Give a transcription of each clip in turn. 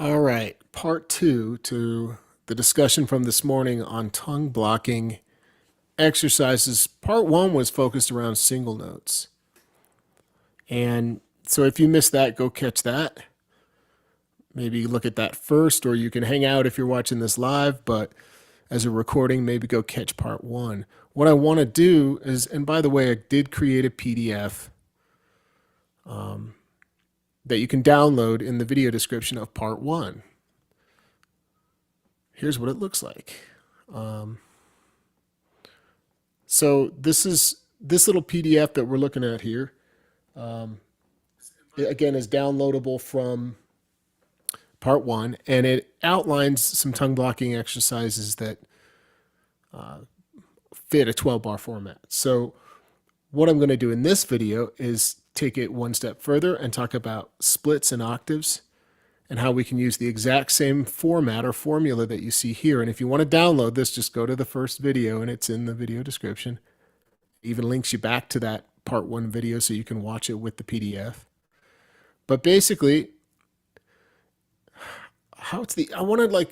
All right, part two to the discussion from this morning on tongue blocking exercises. Part one was focused around single notes. And so if you missed that, go catch that. Maybe look at that first, or you can hang out if you're watching this live, but as a recording, maybe go catch part one. What I want to do is, and by the way, I did create a PDF that you can download in the video description of part one. Here's what it looks like. So this little PDF that we're looking at here, again, is downloadable from part one, and it outlines some tongue blocking exercises that fit a 12 bar format. So what I'm going to do in this video is take it one step further and talk about splits and octaves and how we can use the exact same format or formula that you see here. And if you want to download this, just go to the first video and it's in the video description. It even links you back to that part one video so you can watch it with the PDF. But basically, I want to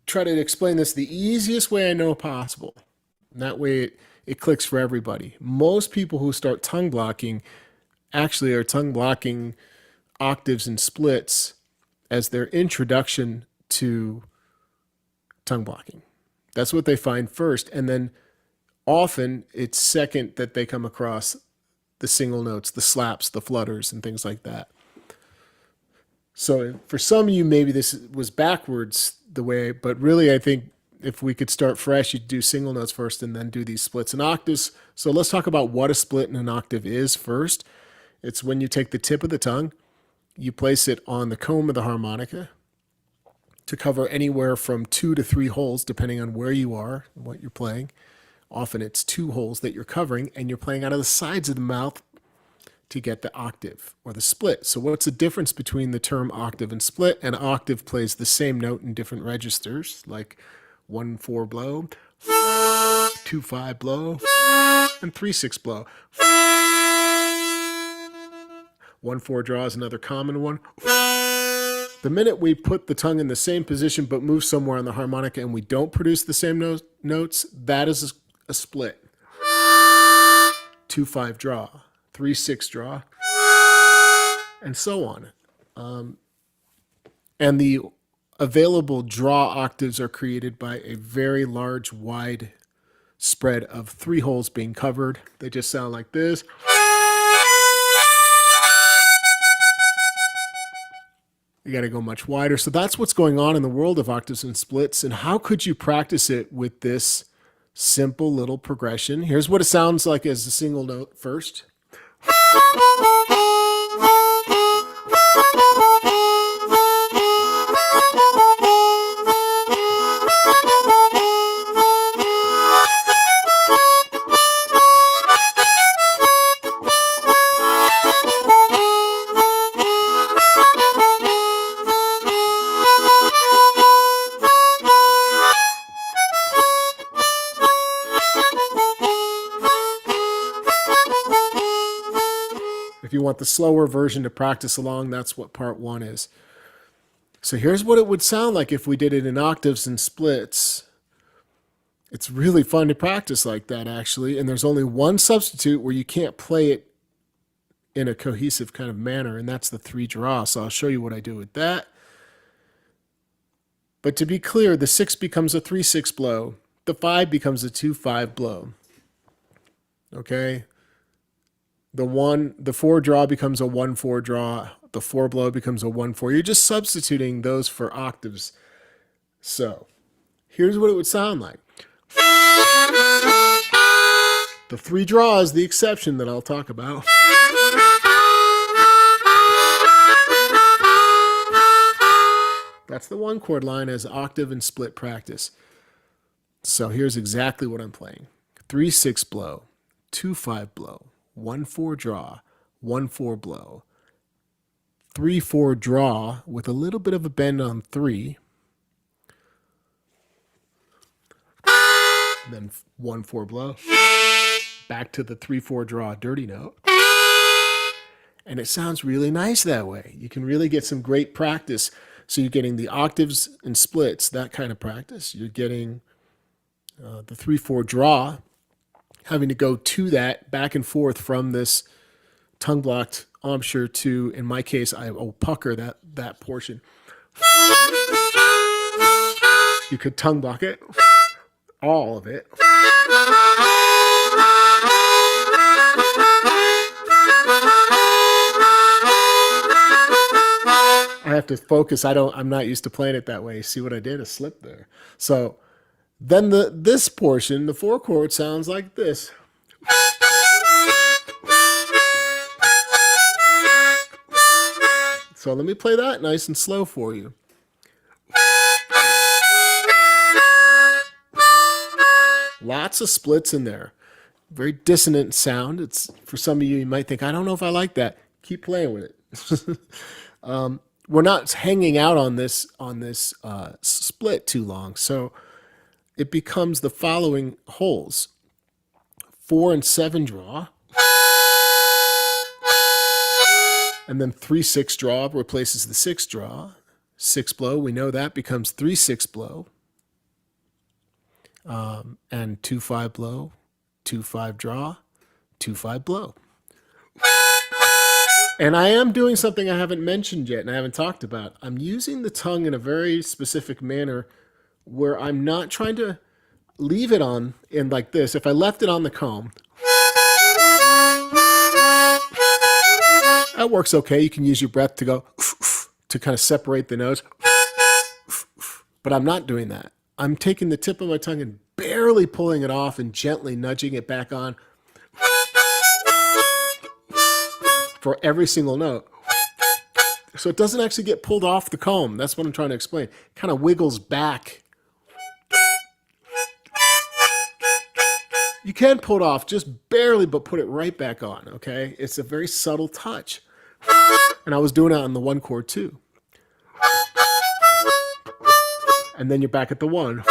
try to explain this the easiest way I know possible. And that way it clicks for everybody. Most people who start tongue blocking actually are tongue blocking octaves and splits as their introduction to tongue blocking. That's what they find first. And then often it's second that they come across the single notes, the slaps, the flutters, and things like that. So for some of you, maybe this was backwards the way, but really I think if we could start fresh, you'd do single notes first and then do these splits and octaves. So let's talk about what a split and an octave is first. It's when you take the tip of the tongue, you place it on the comb of the harmonica to cover anywhere from 2 to 3 holes, depending on where you are and what you're playing. Often it's 2 holes that you're covering, and you're playing out of the sides of the mouth to get the octave or the split. So what's the difference between the term octave and split? An octave plays the same note in different registers, like 1/4 blow, 2/5 blow, and 3/6 blow. 1/4 draw is another common one. The minute we put the tongue in the same position but move somewhere on the harmonica and we don't produce the same notes, that is a split. 2/5 draw, 3/6 draw, and so on. And the available draw octaves are created by a very large, wide spread of 3 holes being covered. They just sound like this. You got to go much wider. So that's what's going on in the world of octaves and splits. And how could you practice it with this simple little progression? Here's what it sounds like as a single note first. If you want the slower version to practice along, that's what part one is. So here's what it would sound like if we did it in octaves and splits. It's really fun to practice like that, actually. And there's only one substitute where you can't play it in a cohesive kind of manner, and that's the 3 draw. So I'll show you what I do with that. But to be clear, the 6 becomes a 3/6 blow. The 5 becomes a 2/5 blow. Okay? The 4 draw becomes a 1/4 draw. The 4 blow becomes a 1/4. You're just substituting those for octaves. So here's what it would sound like. The 3 draw is the exception that I'll talk about. That's the 1 chord line as octave and split practice. So here's exactly what I'm playing. 3/6 blow, 2/5 blow, 1/4 draw, 1/4 blow, 3/4 draw with a little bit of a bend on 3, then 1/4 blow, back to the 3/4 draw dirty note, and it sounds really nice that way. You can really get some great practice. So you're getting the octaves and splits, that kind of practice. You're getting the 3/4 draw, having to go to that back and forth from this tongue blocked embouchure to, in my case, I will pucker that portion. You could tongue block it, all of it. I have to focus. I'm not used to playing it that way. See what I did? A slip there. So then this portion, the 4 chord, sounds like this. So let me play that nice and slow for you. Lots of splits in there. Very dissonant sound. It's, for some of you might think, I don't know if I like that. Keep playing with it. We're not hanging out on this split too long, so it becomes the following holes: 4 and 7 draw, and then 3/6 draw replaces the 6 draw. 6 blow, we know that becomes 3/6 blow, and 2/5 blow, 2/5 draw, 2/5 blow. And I am doing something I haven't mentioned yet and I haven't talked about. I'm using the tongue in a very specific manner where I'm not trying to leave it on in like this. If I left it on the comb, that works okay. You can use your breath to go to kind of separate the notes. But I'm not doing that. I'm taking the tip of my tongue and barely pulling it off and gently nudging it back on for every single note. So it doesn't actually get pulled off the comb. That's what I'm trying to explain. It kind of wiggles back. You can pull it off just barely, but put it right back on, okay? It's a very subtle touch. And I was doing it on the 1 chord too. And then you're back at the 1.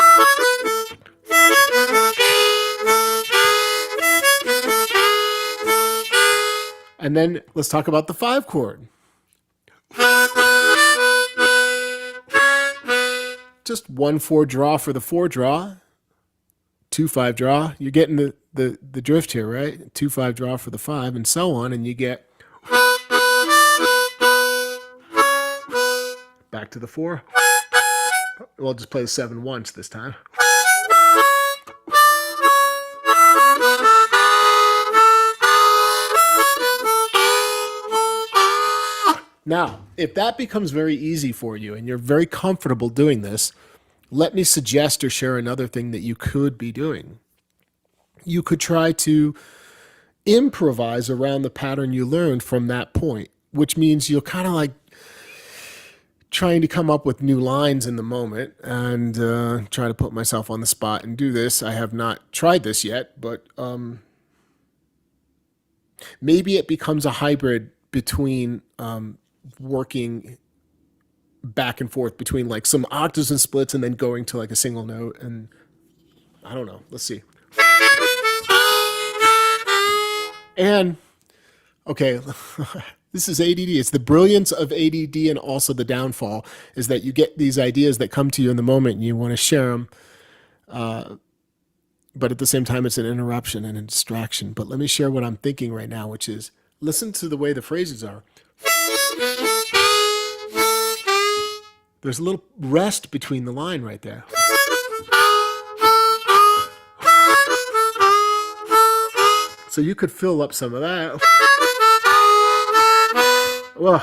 And then let's talk about the 5 chord. Just 1/4 draw for the 4 draw, 2/5 draw. You're getting the drift here, right? 2/5 draw for the 5, and so on, and you get back to the 4. We'll just play the 7 once this time. Now, if that becomes very easy for you and you're very comfortable doing this, let me suggest or share another thing that you could be doing. You could try to improvise around the pattern you learned from that point, which means you'll kind of like trying to come up with new lines in the moment and try to put myself on the spot and do this. I have not tried this yet, but maybe it becomes a hybrid between working back and forth between like some octaves and splits and then going to like a single note, and I don't know. Let's see. And okay, this is ADD. It's the brilliance of ADD, and also the downfall is that you get these ideas that come to you in the moment and you want to share them. But at the same time, it's an interruption and a distraction. But let me share what I'm thinking right now, which is listen to the way the phrases are. There's a little rest between the line right there. So you could fill up some of that. Whoa.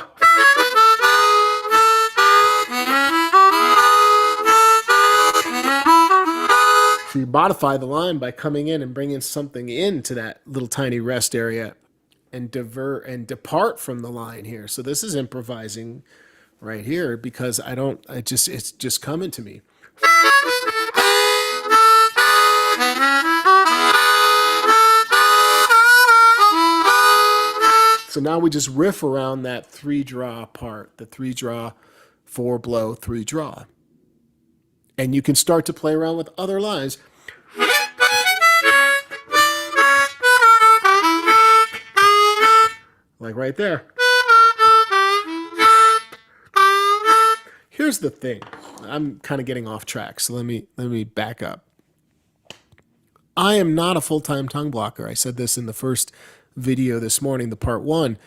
So you modify the line by coming in and bringing something into that little tiny rest area and depart from the line here. So this is improvising right here because it's just coming to me. So now we just riff around that 3 draw part, the 3 draw, 4 blow, 3 draw. And you can start to play around with other lines. Like right there. here's the thing. I'm kind of getting off track, so let me back up. I am not a full-time tongue blocker. I said this in the first video this morning, the part one,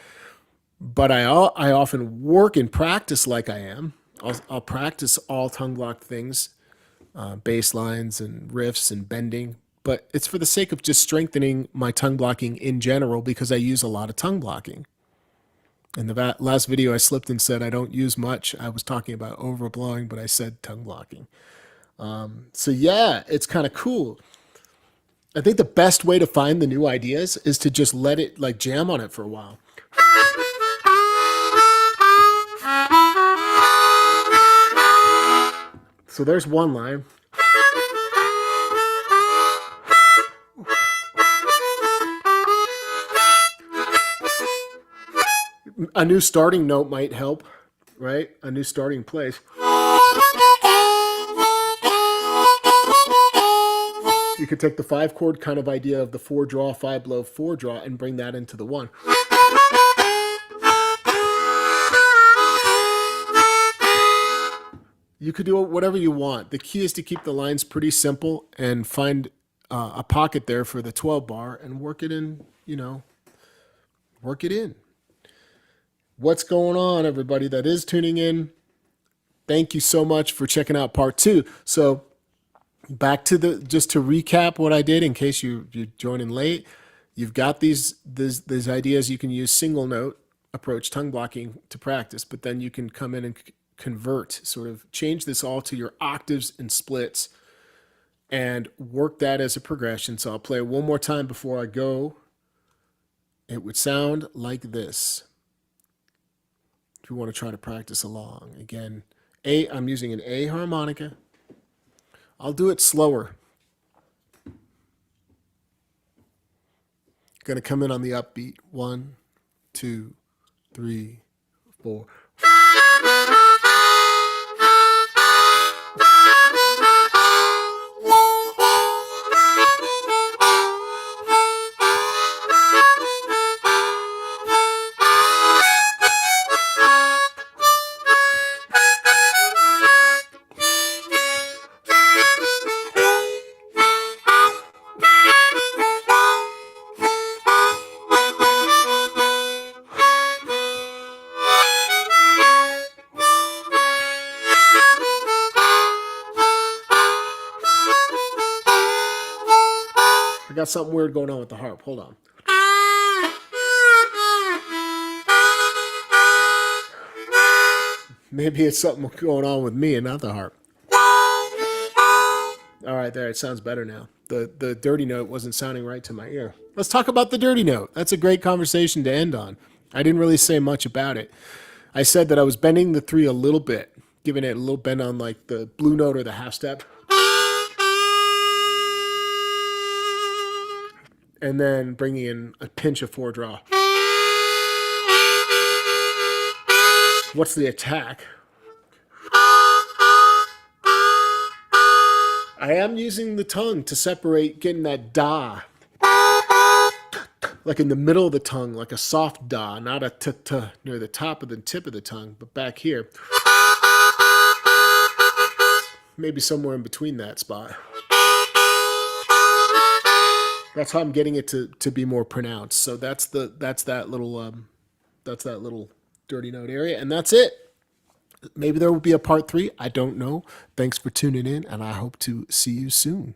but I often work and practice like I am. I'll practice all tongue block things, bass lines and riffs and bending, but it's for the sake of just strengthening my tongue blocking in general because I use a lot of tongue blocking. In the last video, I slipped and said I don't use much. I was talking about overblowing, but I said tongue blocking. So yeah, it's kind of cool. I think the best way to find the new ideas is to just let it like jam on it for a while. So there's one line. A new starting note might help, right? A new starting place. You could take the 5-chord kind of idea of the 4-draw, 5-blow, 4-draw and bring that into the 1. You could do whatever you want. The key is to keep the lines pretty simple and find a pocket there for the 12 bar and work it in, work it in. What's going on, everybody that is tuning in? Thank you so much for checking out part 2. So back to just to recap what I did in case you're joining late. You've got these ideas. You can use single note approach tongue blocking to practice, but then you can come in and convert, sort of change this all to your octaves and splits and work that as a progression. So I'll play it one more time before I go. It would sound like this. If you want to try to practice along. Again, I'm using an A harmonica. I'll do it slower. Going to come in on the upbeat. 1, 2, 3, 4. I got something weird going on with the harp. Hold on. Maybe it's something going on with me and not the harp. All right, there. It sounds better now. The dirty note wasn't sounding right to my ear. Let's talk about the dirty note. That's a great conversation to end on. I didn't really say much about it. I said that I was bending the 3 a little bit, giving it a little bend on like the blue note or the half step. And then bringing in a pinch of 4-draw. What's the attack? I am using the tongue to separate, getting that da. Like in the middle of the tongue, like a soft da, not a t-t near the top of the tip of the tongue, but back here. Maybe somewhere in between that spot. That's how I'm getting it to be more pronounced. So that's that little dirty note area, and that's it. Maybe there will be a part 3. I don't know. Thanks for tuning in, and I hope to see you soon.